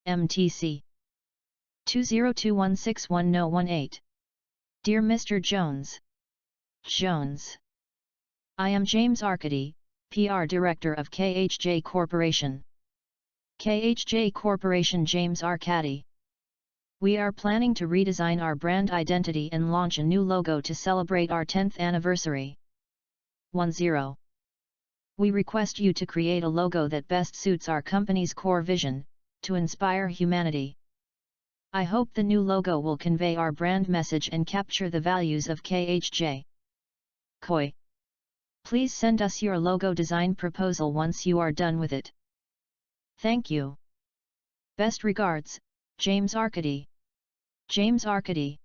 MTC 2021611018. Dear Mr. Jones. I am James Arcady, PR Director of KHJ Corporation. KHJ Corporation James Arcady. We are planning to redesign our brand identity and launch a new logo to celebrate our 10th anniversary. 10. We request you to create a logo that best suits our company's core vision, to inspire humanity. I hope the new logo will convey our brand message and capture the values of KHJ. KOI. Please send us your logo design proposal once you are done with it. Thank you. Best regards, James Arcady. James Arcady.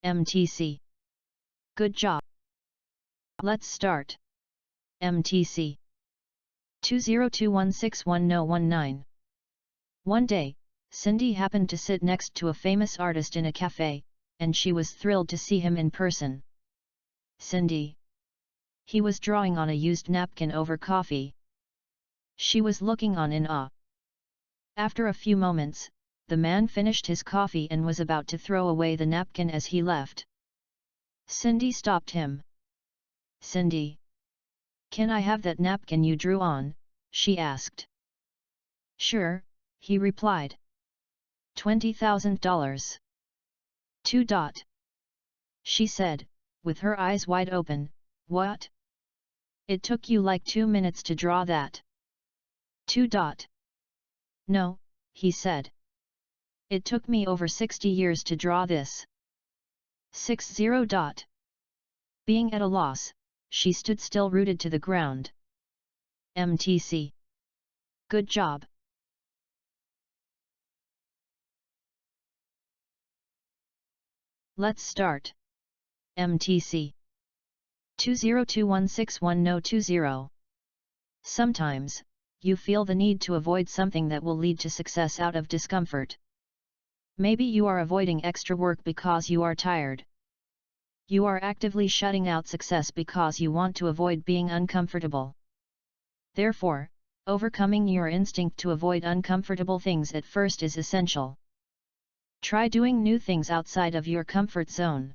MTC. Good job. Let's start. MTC 2021611019. One day, Cindy happened to sit next to a famous artist in a cafe, and she was thrilled to see him in person. Cindy. He was drawing on a used napkin over coffee. She was looking on in awe. After a few moments, the man finished his coffee and was about to throw away the napkin as he left. Cindy stopped him. Cindy. Can I have that napkin you drew on? She asked. Sure, he replied. $20,000. 2. She said, with her eyes wide open, what? It took you like 2 minutes to draw that. 2. No, he said. It took me over 60 years to draw this. 60. Being at a loss, she stood still rooted to the ground. MTC. Good job. Let's start. MTC 2021611020. Sometimes, you feel the need to avoid something that will lead to success out of discomfort. Maybe you are avoiding extra work because you are tired. You are actively shutting out success because you want to avoid being uncomfortable. Therefore, overcoming your instinct to avoid uncomfortable things at first is essential. Try doing new things outside of your comfort zone.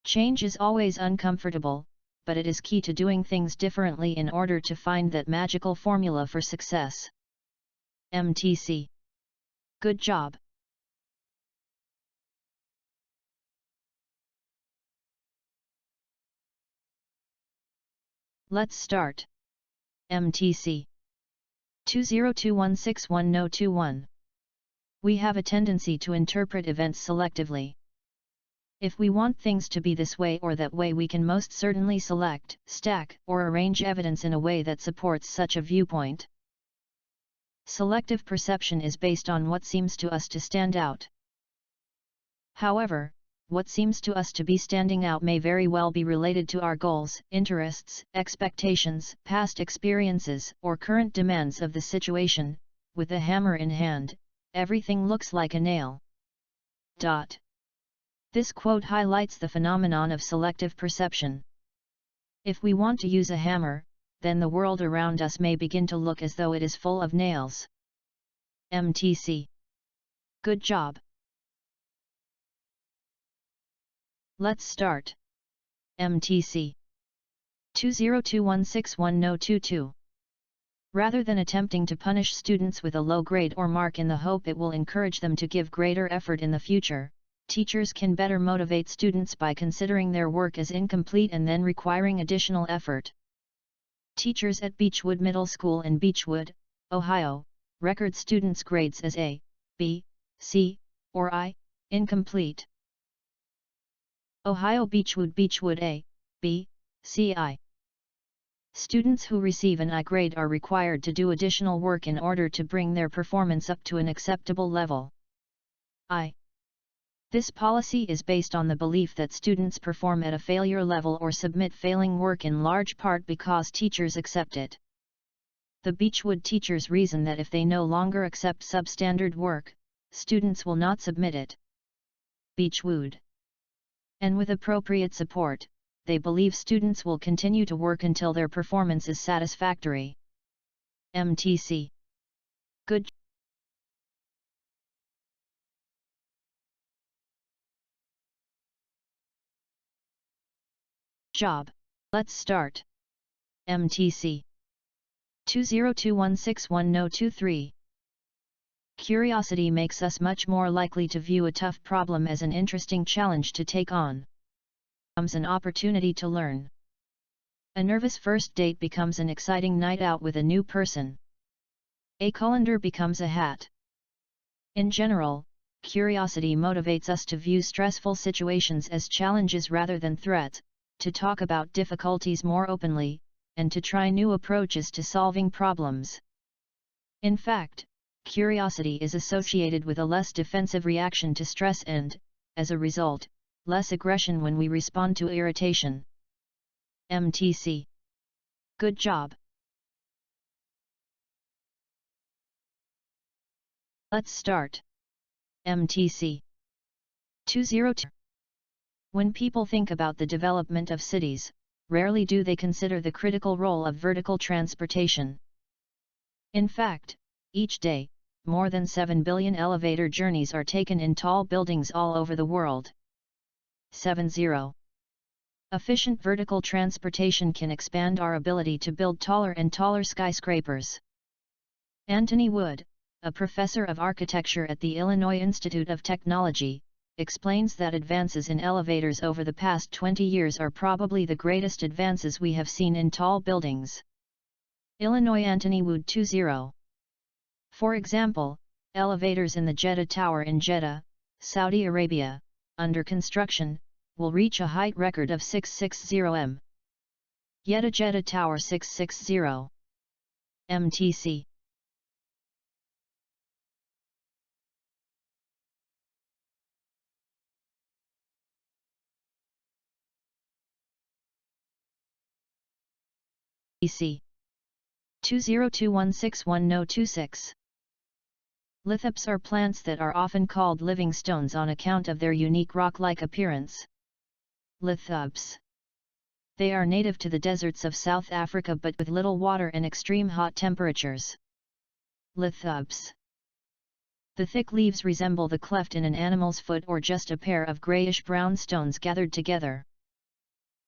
Change is always uncomfortable, but it is key to doing things differently in order to find that magical formula for success. MTC. Good job. Let's start. MTC 2021611021. We have a tendency to interpret events selectively. If we want things to be this way or that way, we can most certainly select, stack, or arrange evidence in a way that supports such a viewpoint. Selective perception is based on what seems to us to stand out. However, what seems to us to be standing out may very well be related to our goals, interests, expectations, past experiences, or current demands of the situation. With a hammer in hand, everything looks like a nail. This quote highlights the phenomenon of selective perception. If we want to use a hammer, then the world around us may begin to look as though it is full of nails. MTC. Good job. Let's start. MTC 2021611022. Rather than attempting to punish students with a low grade or mark in the hope it will encourage them to give greater effort in the future, teachers can better motivate students by considering their work as incomplete and then requiring additional effort. Teachers at Beechwood Middle School in Beechwood, Ohio, record students' grades as A, B, C, or I, incomplete. Ohio Beechwood A, B, C, I. Students who receive an I grade are required to do additional work in order to bring their performance up to an acceptable level. I. This policy is based on the belief that students perform at a failure level or submit failing work in large part because teachers accept it. The Beechwood teachers reason that if they no longer accept substandard work, students will not submit it. Beechwood. And with appropriate support, they believe students will continue to work until their performance is satisfactory. MTC. Good job. Let's start. MTC 2021611023. Curiosity makes us much more likely to view a tough problem as an interesting challenge to take on. Comes an opportunity to learn. A nervous first date becomes an exciting night out with a new person. A colander becomes a hat. In general, curiosity motivates us to view stressful situations as challenges rather than threats, to talk about difficulties more openly, and to try new approaches to solving problems. In fact, curiosity is associated with a less defensive reaction to stress and, as a result, less aggression when we respond to irritation. MTC. Good job. Let's start. MTC 202. When people think about the development of cities, rarely do they consider the critical role of vertical transportation. In fact, each day, more than 7 billion elevator journeys are taken in tall buildings all over the world. 70. Efficient vertical transportation can expand our ability to build taller and taller skyscrapers. Anthony Wood, a professor of architecture at the Illinois Institute of Technology, explains that advances in elevators over the past 20 years are probably the greatest advances we have seen in tall buildings. Illinois Anthony Wood 20. For example, elevators in the Jeddah Tower in Jeddah, Saudi Arabia, under construction, will reach a height record of 660 m. Jeddah Tower 660 MTC. EC 2021611026. Lithops are plants that are often called living stones on account of their unique rock-like appearance. Lithops. They are native to the deserts of South Africa but with little water and extreme hot temperatures. Lithops. The thick leaves resemble the cleft in an animal's foot or just a pair of grayish-brown stones gathered together.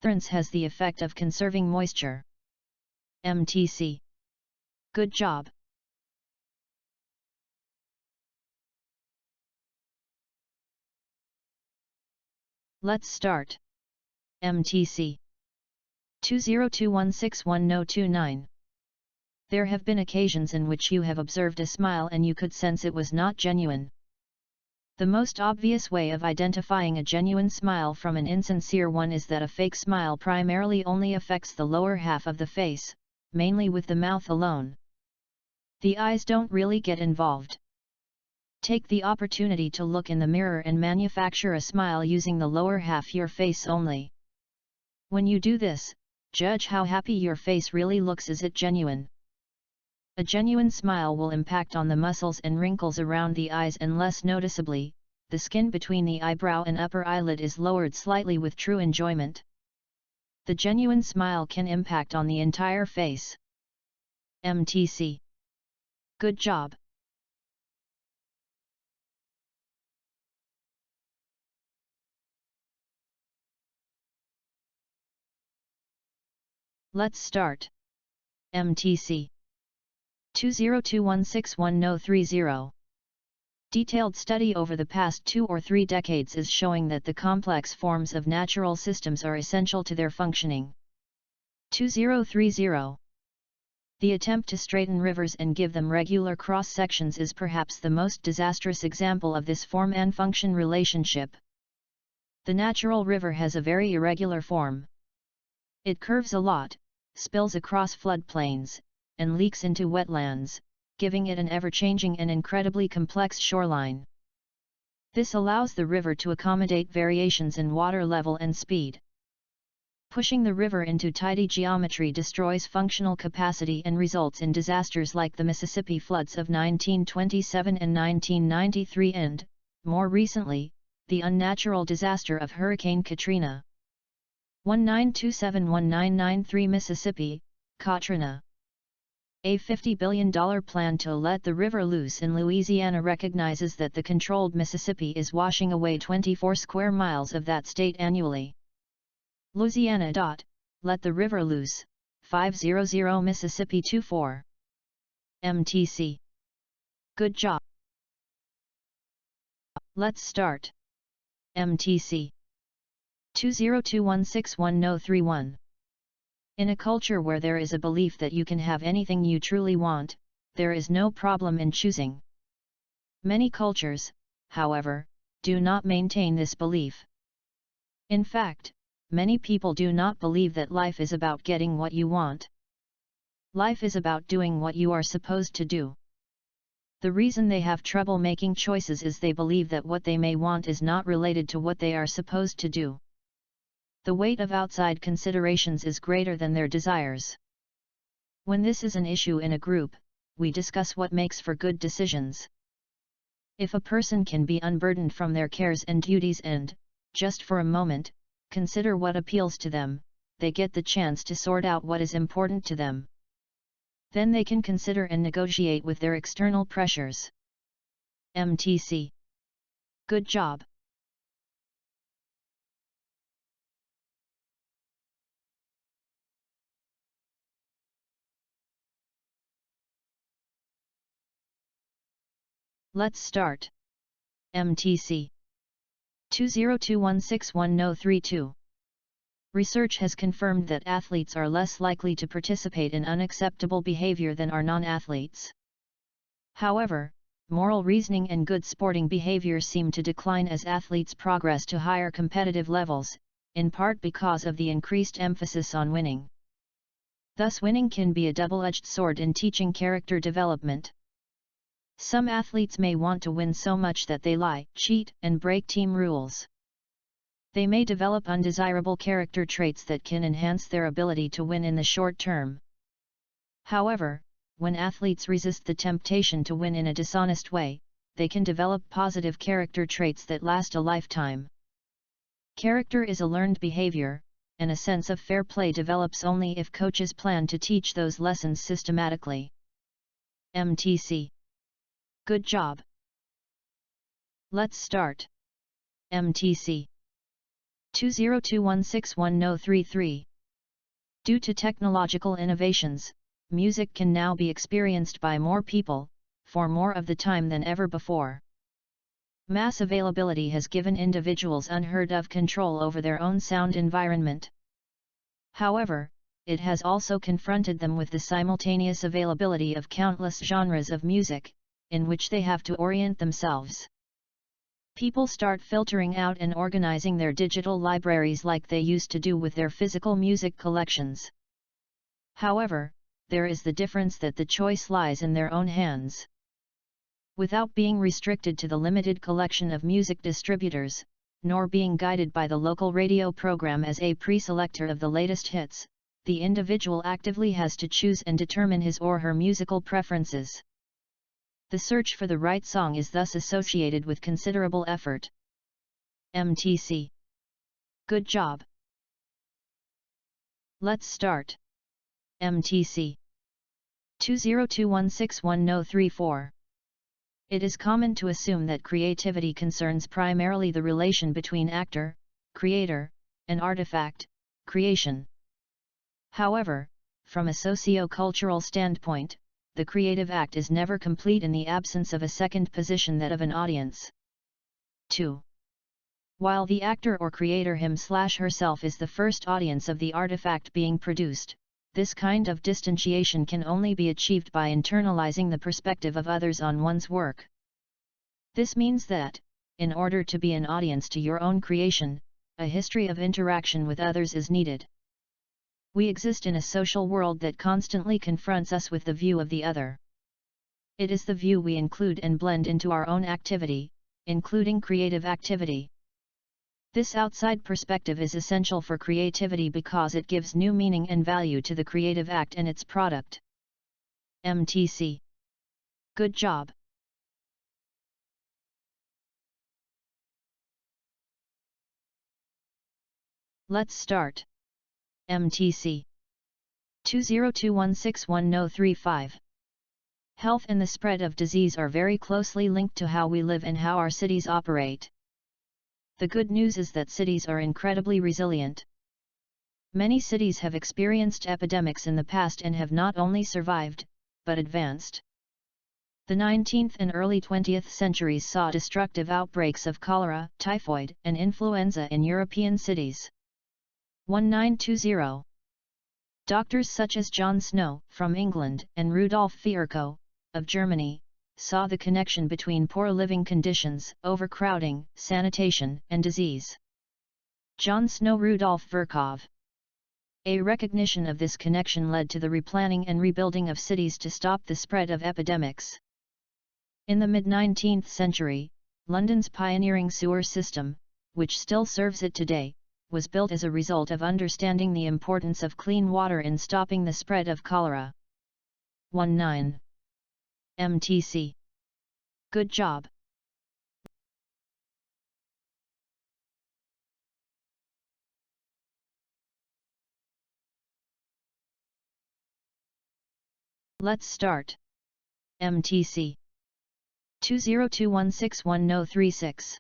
Thorns has the effect of conserving moisture. MTC. Good job. Let's start. MTC 2021611029. There have been occasions in which you have observed a smile and you could sense it was not genuine. The most obvious way of identifying a genuine smile from an insincere one is that a fake smile primarily only affects the lower half of the face, mainly with the mouth alone. The eyes don't really get involved. Take the opportunity to look in the mirror and manufacture a smile using the lower half your face only. When you do this, judge how happy your face really looks. Is it genuine? A genuine smile will impact on the muscles and wrinkles around the eyes, and less noticeably, the skin between the eyebrow and upper eyelid is lowered slightly with true enjoyment. The genuine smile can impact on the entire face. MTC. Good job. Let's start. MTC 2021611030. Detailed study over the past 2 or 3 decades is showing that the complex forms of natural systems are essential to their functioning. 2030. The attempt to straighten rivers and give them regular cross-sections is perhaps the most disastrous example of this form and function relationship. The natural river has a very irregular form. It curves a lot, spills across floodplains, and leaks into wetlands, giving it an ever-changing and incredibly complex shoreline. This allows the river to accommodate variations in water level and speed. Pushing the river into tidy geometry destroys functional capacity and results in disasters like the Mississippi floods of 1927 and 1993 and, more recently, the unnatural disaster of Hurricane Katrina. 1927-1993 Mississippi, Katrina. A $50 billion plan to let the river loose in Louisiana recognizes that the controlled Mississippi is washing away 24 square miles of that state annually. Louisiana. Let the river loose, 500 Mississippi 24. MTC. Good job. Let's start. MTC. 2021611031. In a culture where there is a belief that you can have anything you truly want, there is no problem in choosing. Many cultures, however, do not maintain this belief. In fact, many people do not believe that life is about getting what you want. Life is about doing what you are supposed to do. The reason they have trouble making choices is they believe that what they may want is not related to what they are supposed to do. The weight of outside considerations is greater than their desires. When this is an issue in a group, we discuss what makes for good decisions. If a person can be unburdened from their cares and duties and, just for a moment, consider what appeals to them, they get the chance to sort out what is important to them. Then they can consider and negotiate with their external pressures. MTC. Good job. Let's start. MTC. 2021611032. Research has confirmed that athletes are less likely to participate in unacceptable behavior than are non-athletes. However, moral reasoning and good sporting behavior seem to decline as athletes progress to higher competitive levels, in part because of the increased emphasis on winning. Thus, winning can be a double-edged sword in teaching character development. Some athletes may want to win so much that they lie, cheat, and break team rules. They may develop undesirable character traits that can enhance their ability to win in the short term. However, when athletes resist the temptation to win in a dishonest way, they can develop positive character traits that last a lifetime. Character is a learned behavior, and a sense of fair play develops only if coaches plan to teach those lessons systematically. MTC. Good job. Let's start. MTC. 2021611033. Due to technological innovations, music can now be experienced by more people, for more of the time than ever before. Mass availability has given individuals unheard of control over their own sound environment. However, it has also confronted them with the simultaneous availability of countless genres of music, in which they have to orient themselves. People start filtering out and organizing their digital libraries like they used to do with their physical music collections. However, there is the difference that the choice lies in their own hands. Without being restricted to the limited collection of music distributors, nor being guided by the local radio program as a pre-selector of the latest hits, the individual actively has to choose and determine his or her musical preferences. The search for the right song is thus associated with considerable effort. MTC. Good job. Let's start. MTC. 2021611034. It is common to assume that creativity concerns primarily the relation between actor, creator, and artifact, creation. However, from a socio-cultural standpoint, the creative act is never complete in the absence of a second position, that of an audience. 2. While the actor or creator him/herself is the first audience of the artifact being produced, this kind of distanciation can only be achieved by internalizing the perspective of others on one's work. This means that, in order to be an audience to your own creation, a history of interaction with others is needed. We exist in a social world that constantly confronts us with the view of the other. It is the view we include and blend into our own activity, including creative activity. This outside perspective is essential for creativity because it gives new meaning and value to the creative act and its product. MTC. Good job. Let's start. MTC. 2021611035. Health and the spread of disease are very closely linked to how we live and how our cities operate. The good news is that cities are incredibly resilient. Many cities have experienced epidemics in the past and have not only survived, but advanced. The 19th and early 20th centuries saw destructive outbreaks of cholera, typhoid, and influenza in European cities. 1920. Doctors such as John Snow, from England, and Rudolf Virchow, of Germany, saw the connection between poor living conditions, overcrowding, sanitation, and disease. John Snow, Rudolf Virchow. A recognition of this connection led to the replanning and rebuilding of cities to stop the spread of epidemics. In the mid-19th century, London's pioneering sewer system, which still serves it today, was built as a result of understanding the importance of clean water in stopping the spread of cholera. 19. MTC. Good job. Let's start. MTC 2021611036.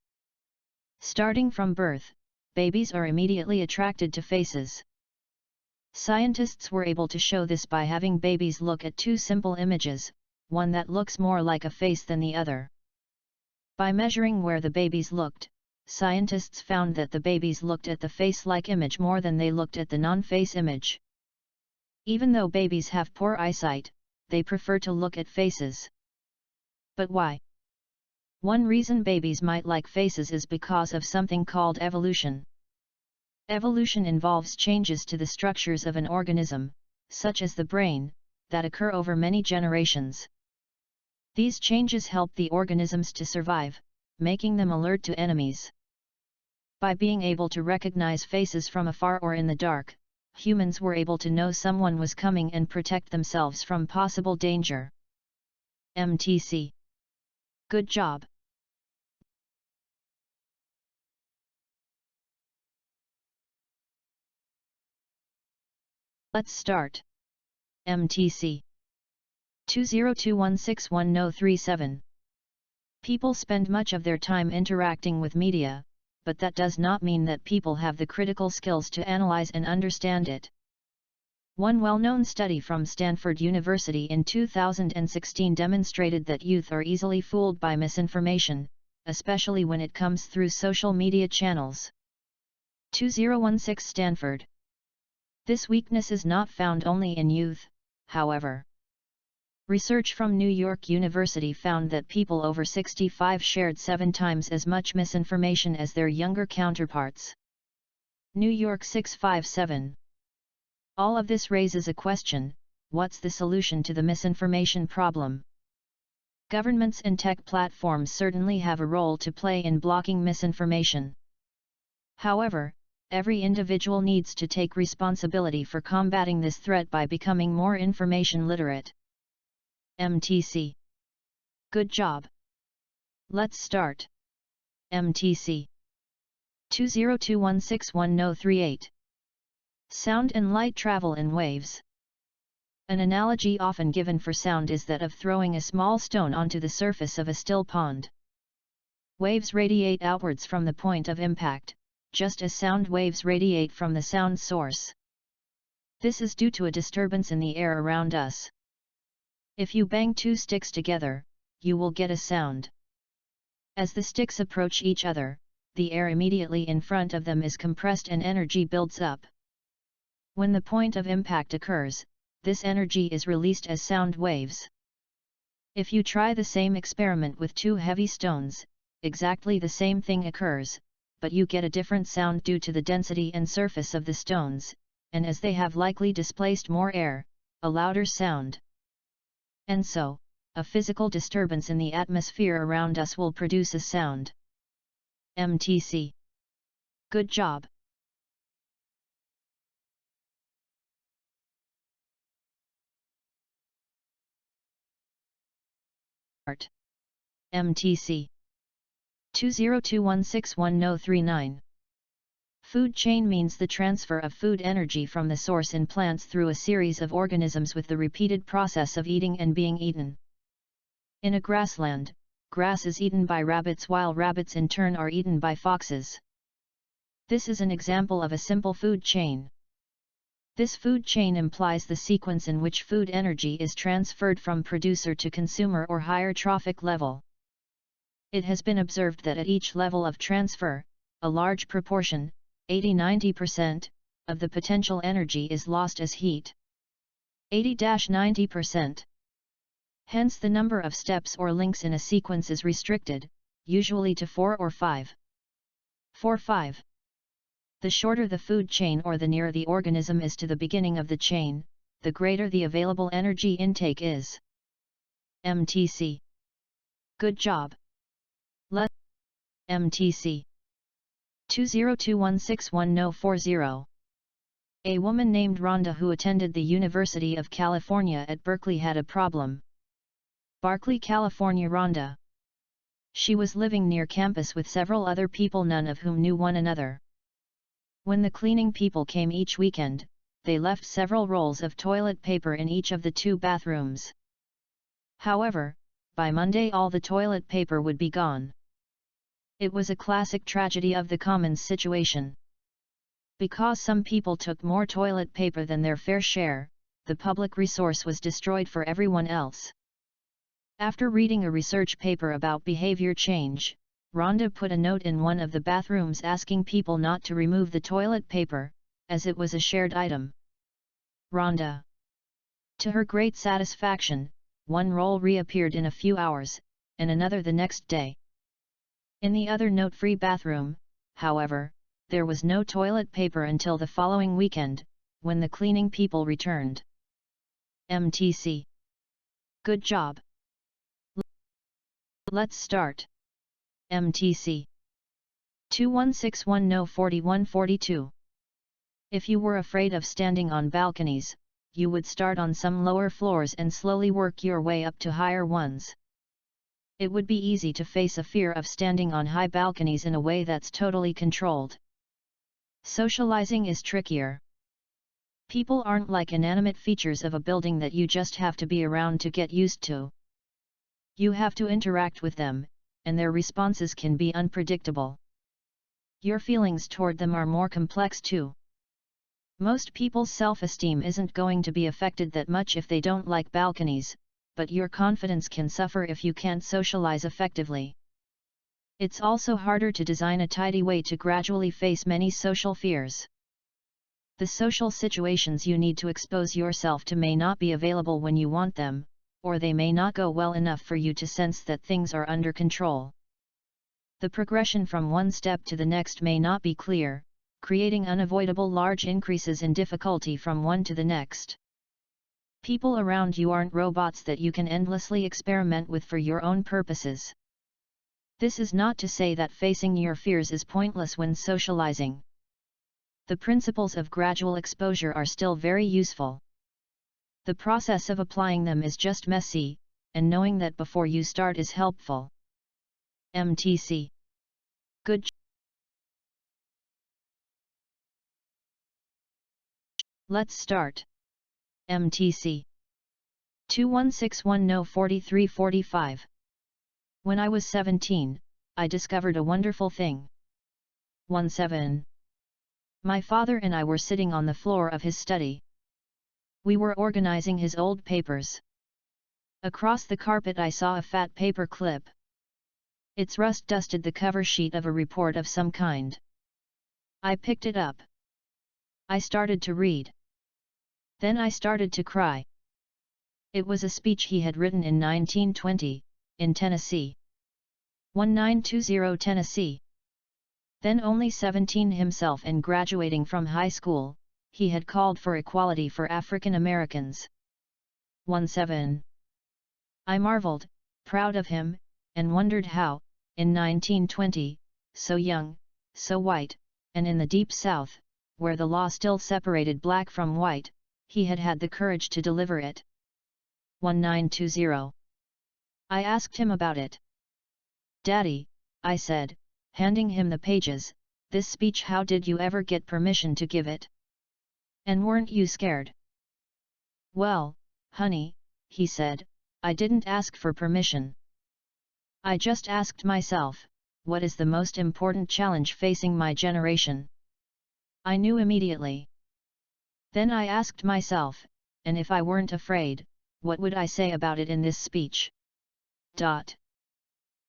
Starting from birth, babies are immediately attracted to faces. Scientists were able to show this by having babies look at two simple images, one that looks more like a face than the other. By measuring where the babies looked, scientists found that the babies looked at the face-like image more than they looked at the non-face image. Even though babies have poor eyesight, they prefer to look at faces. But why? One reason babies might like faces is because of something called evolution. Evolution involves changes to the structures of an organism, such as the brain, that occur over many generations. These changes help the organisms to survive, making them alert to enemies. By being able to recognize faces from afar or in the dark, humans were able to know someone was coming and protect themselves from possible danger. MTC. Good job. Let's start. MTC 2021611037. People spend much of their time interacting with media, but that does not mean that people have the critical skills to analyze and understand it. One well-known study from Stanford University in 2016 demonstrated that youth are easily fooled by misinformation, especially when it comes through social media channels. 2016 Stanford. This weakness is not found only in youth, however. Research from New York University found that people over 65 shared 7 times as much misinformation as their younger counterparts. New York 657. All of this raises a question: what's the solution to the misinformation problem? Governments and tech platforms certainly have a role to play in blocking misinformation. However, every individual needs to take responsibility for combating this threat by becoming more information literate. MTC. Good job. Let's start. MTC 2021611038. Sound and light travel in waves. An analogy often given for sound is that of throwing a small stone onto the surface of a still pond. Waves radiate outwards from the point of impact, just as sound waves radiate from the sound source. This is due to a disturbance in the air around us. If you bang 2 sticks together, you will get a sound. As the sticks approach each other, the air immediately in front of them is compressed and energy builds up. When the point of impact occurs, this energy is released as sound waves. If you try the same experiment with 2 heavy stones, exactly the same thing occurs, but you get a different sound due to the density and surface of the stones, and as they have likely displaced more air, a louder sound. And so, a physical disturbance in the atmosphere around us will produce a sound. MTC. Good job. MTC 2021611039. Food chain means the transfer of food energy from the source in plants through a series of organisms with the repeated process of eating and being eaten. In a grassland, grass is eaten by rabbits while rabbits in turn are eaten by foxes. This is an example of a simple food chain. This food chain implies the sequence in which food energy is transferred from producer to consumer or higher trophic level. It has been observed that at each level of transfer, a large proportion, 80–90%, of the potential energy is lost as heat. 80–90%. Hence the number of steps or links in a sequence is restricted, usually to 4 or 5. 4–5. The shorter the food chain or the nearer the organism is to the beginning of the chain, the greater the available energy intake is. MTC. Good job. MTC 2021611040. A woman named Rhonda who attended the University of California at Berkeley had a problem. Berkeley, California. Rhonda. She was living near campus with several other people, none of whom knew one another. When the cleaning people came each weekend, they left several rolls of toilet paper in each of the 2 bathrooms. However, by Monday all the toilet paper would be gone. It was a classic tragedy of the commons situation. Because some people took more toilet paper than their fair share, the public resource was destroyed for everyone else. After reading a research paper about behavior change, Rhonda put a note in one of the bathrooms asking people not to remove the toilet paper, as it was a shared item. Rhonda. To her great satisfaction, one roll reappeared in a few hours, and another the next day. In the other note-free bathroom, however, there was no toilet paper until the following weekend, when the cleaning people returned. MTC. Good job. Let's start. MTC 2161104142. If you were afraid of standing on balconies, you would start on some lower floors and slowly work your way up to higher ones. It would be easy to face a fear of standing on high balconies in a way that's totally controlled. Socializing is trickier. People aren't like inanimate features of a building that you just have to be around to get used to. You have to interact with them, and their responses can be unpredictable. Your feelings toward them are more complex too. Most people's self-esteem isn't going to be affected that much if they don't like balconies, but your confidence can suffer if you can't socialize effectively. It's also harder to design a tidy way to gradually face many social fears. The social situations you need to expose yourself to may not be available when you want them, or they may not go well enough for you to sense that things are under control. The progression from one step to the next may not be clear, creating unavoidable large increases in difficulty from one to the next. People around you aren't robots that you can endlessly experiment with for your own purposes. This is not to say that facing your fears is pointless when socializing. The principles of gradual exposure are still very useful. The process of applying them is just messy, and knowing that before you start is helpful. MTC. Good. Let's start. MTC 2161104345. When I was 17, I discovered a wonderful thing. 17. My father and I were sitting on the floor of his study. We were organizing his old papers. Across the carpet I saw a fat paper clip. Its rust dusted the cover sheet of a report of some kind. I picked it up. I started to read. Then I started to cry. It was a speech he had written in 1920, in Tennessee. 1920 Tennessee. Then only 17 himself and graduating from high school, he had called for equality for African Americans. 17. I marveled, proud of him, and wondered how, in 1920, so young, so white, and in the deep South, where the law still separated black from white, he had had the courage to deliver it. 1920. I asked him about it. Daddy, I said, handing him the pages, this speech, how did you ever get permission to give it? And weren't you scared? Well, honey, he said, I didn't ask for permission. I just asked myself, what is the most important challenge facing my generation? I knew immediately. Then I asked myself, and if I weren't afraid, what would I say about it in this speech? Erodiat.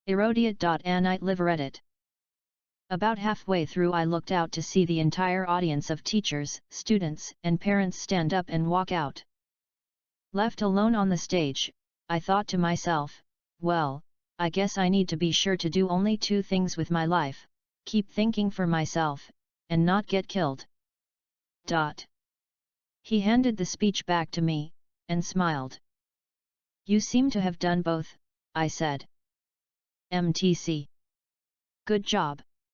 Liveredit. About halfway through I looked out to see the entire audience of teachers, students, and parents stand up and walk out. Left alone on the stage, I thought to myself, well, I guess I need to be sure to do only two things with my life: keep thinking for myself, and not get killed. He handed the speech back to me, and smiled. You seem to have done both, I said. MTC. Good job.